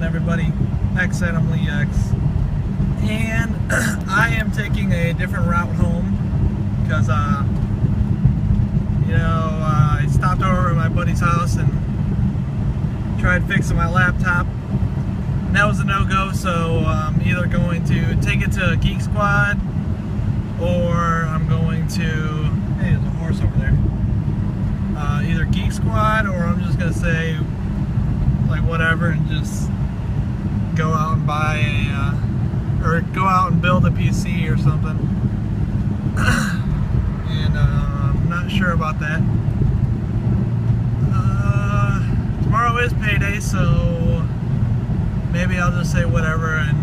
everybody? Xadamleex, and I am taking a different route home because I stopped over at my buddy's house and tried fixing my laptop, and that was a no-go. So I'm either going to take it to Geek Squad, or I'm going to, hey, there's a horse over there, either Geek Squad, or I'm just gonna say like whatever and just go out and buy or go out and build a PC or something. And I'm not sure about that. Tomorrow is payday, so maybe I'll just say whatever and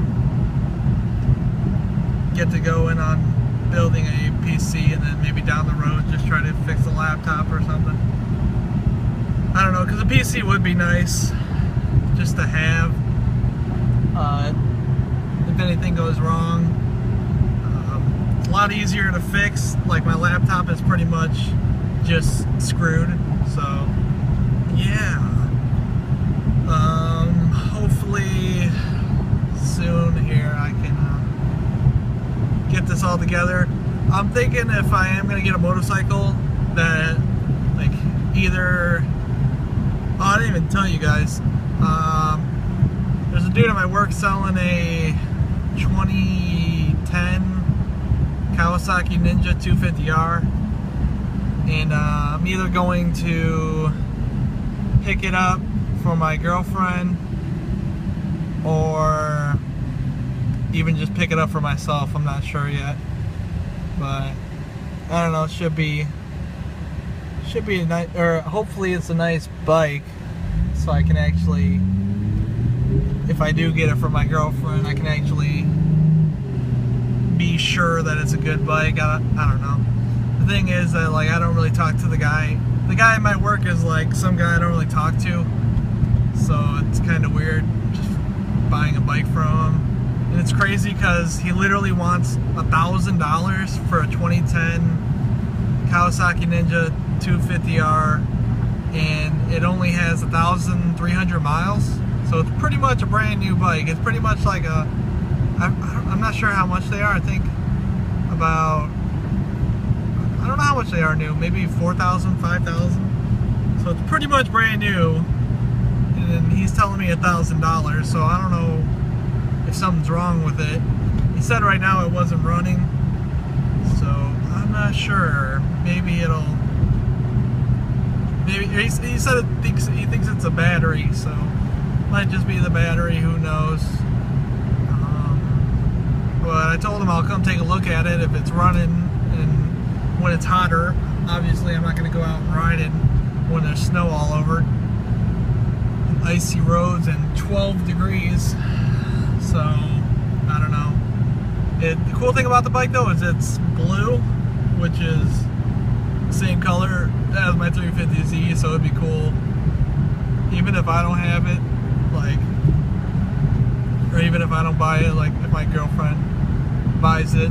get to go in on building a PC, and then maybe down the road just try to fix the laptop or something. I don't know, because a PC would be nice just to have. If anything goes wrong, it's a lot easier to fix. Like my laptop is pretty much just screwed, so yeah. Hopefully soon here I can get this all together. I'm thinking if I am gonna get a motorcycle that like either, I didn't even tell you guys, there's a dude at my work selling a 2010 Kawasaki Ninja 250r, and I'm either going to pick it up for my girlfriend or even just pick it up for myself. I'm not sure yet, but I don't know. It should be a nice, or hopefully it's a nice bike, so I can actually, if I do get it for my girlfriend, I can actually be sure that it's a good bike. I don't know. The thing is that like I don't really talk to the guy. The guy at my work is like some guy I don't really talk to, so it's kind of weird just buying a bike from him. And it's crazy because he literally wants $1,000 for a 2010 Kawasaki Ninja 250R, and it only has 1,300 miles. So it's pretty much a brand new bike. It's pretty much like a, I'm not sure how much they are. I think about, I don't know how much they are new, maybe 4,000, 5,000. So it's pretty much brand new, and he's telling me $1,000. So I don't know if something's wrong with it. He said right now it wasn't running, so I'm not sure. Maybe it'll, maybe he said he thinks it's a battery, so might just be the battery, who knows. But I told him I'll come take a look at it if it's running, and when it's hotter. Obviously I'm not going to go out and ride it when there's snow all over and icy roads and 12 degrees. So I don't know. The cool thing about the bike though is it's blue, which is the same color as my 350z, so it'd be cool even if I don't have it, like, or even if I don't buy it, like if my girlfriend buys it,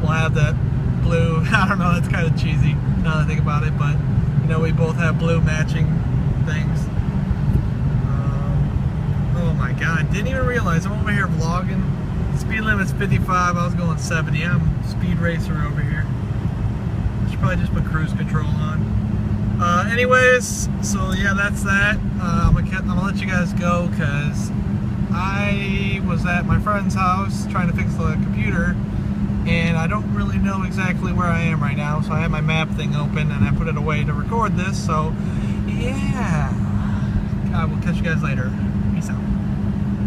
we'll have that blue. I don't know, that's kind of cheesy now that I think about it, but you know, we both have blue matching things. Oh my god, didn't even realize I'm over here vlogging. The speed limit's 55, I was going 70. I'm a speed racer over here. I should probably just put cruise control on. Anyways, so yeah, that's that. I'm gonna let you guys go because I was at my friend's house trying to fix the computer, and I don't really know exactly where I am right now, so I have my map thing open and I put it away to record this. So yeah, I will catch you guys later.